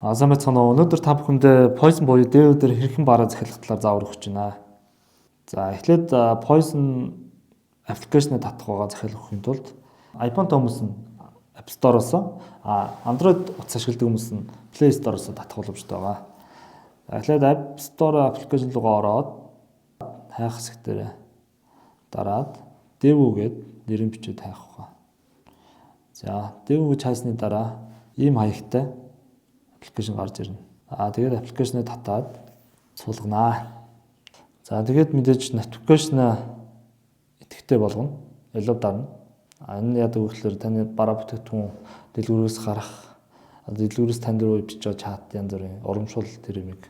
Сайн байцгаана уу. Өнөөдөр та бүхэндээ Poison буюу дээвэр дээр хэрхэн бараа захиалах талаар заавар өгч байна. За эхлээд Poison аппликейшнийг татах байгаа захиалах өгөхийн тулд iPhone хүмүүс нь App Store-оос Android утас ашигладаг хүмүүс нь Play Store-оос татах боломжтой байгаа. За эхлээд App Store аппликейшн руугаа ороод хайх хэсэг дээр дараад Devo гээд нэрийн бичээд хайх байгаа. За Devo гэж хайсны дараа ийм хаягтай аппликейшн гарч ирнэ. Тэгээд аппликейшнийг татаад суулганаа. За тэгээд мэдээж notification идэвхтэй болгоно. Ялуу дарна. Энэ яадаг вэ гэхээр таны бараа бүтээгдэхүүн дэлгүүрээс гарах, дэлгүүрээс тань руу бичиж чат янз бүрийн урамшуул тэр юмыг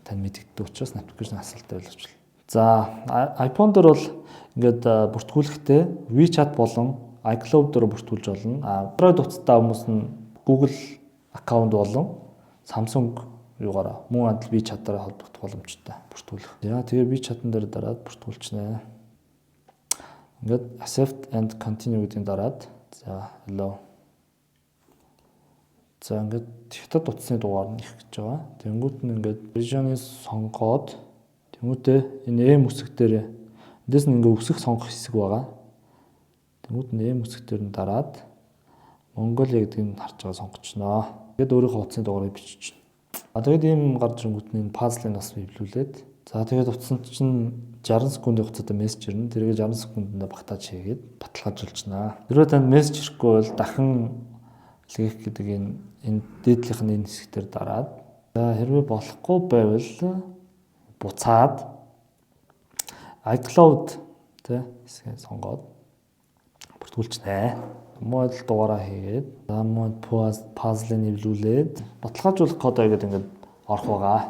тань мэдэгддэг учраас notification асуулттай боловч. За iPhone дээр бол ингээд бүртгүүлэхдээ WeChat болон iCloud дээр бүртгүүлж болно. Android утастай хүмүүс нь Google аккаунт болон Samsung юугаараа мөн адил WeChat-аар холбогдох боломжтой бүртгүүлэх. Яа тэгээ WeChat-ын дээр дараад бүртгүүлчихнэ. Ингээд accept and continue гэдгийг дараад за hello. За ингээд хятад утасны дугаар нь их гэж байгаа. Тэнгүүт нь ингээд version-ыг сонгоод тэмүүтээ энэ M үсэг дээр эндээс нь ингээд үсэг сонгох хэсэг байгаа. Тэнгүүт нь M үсэг дээр нь дараад Mongolia гэдгийг харж байгаа сонгочихноо. Тэгээд өөрийнхөө утасны дугаарыг бичиж байна. Тэгээд ийм гарч ирэнгүүт нь пазлыг бас библүүлээд за тэгээд утасанд чинь 60 секундын хугацаатай мессеж ирнэ. Тэргээ 60 секундэд багтааж хийгээд баталгаажуулчихнаа. Тэрөө танд мессеж ирэхгүй бол дахин илгээх гэдэг энэ дээдлийнх нь энэ хэсгээр дараад за хэрвээ болохгүй байвал буцаад iCloud тэ хэсгээ сонгоод бүртгүүлчихнэ. Мод дугаараа хийгээд за мод puzzle-ыг нэвлүүлээд баталгаажуулах кодоо гэдэг ингээд орох байгаа.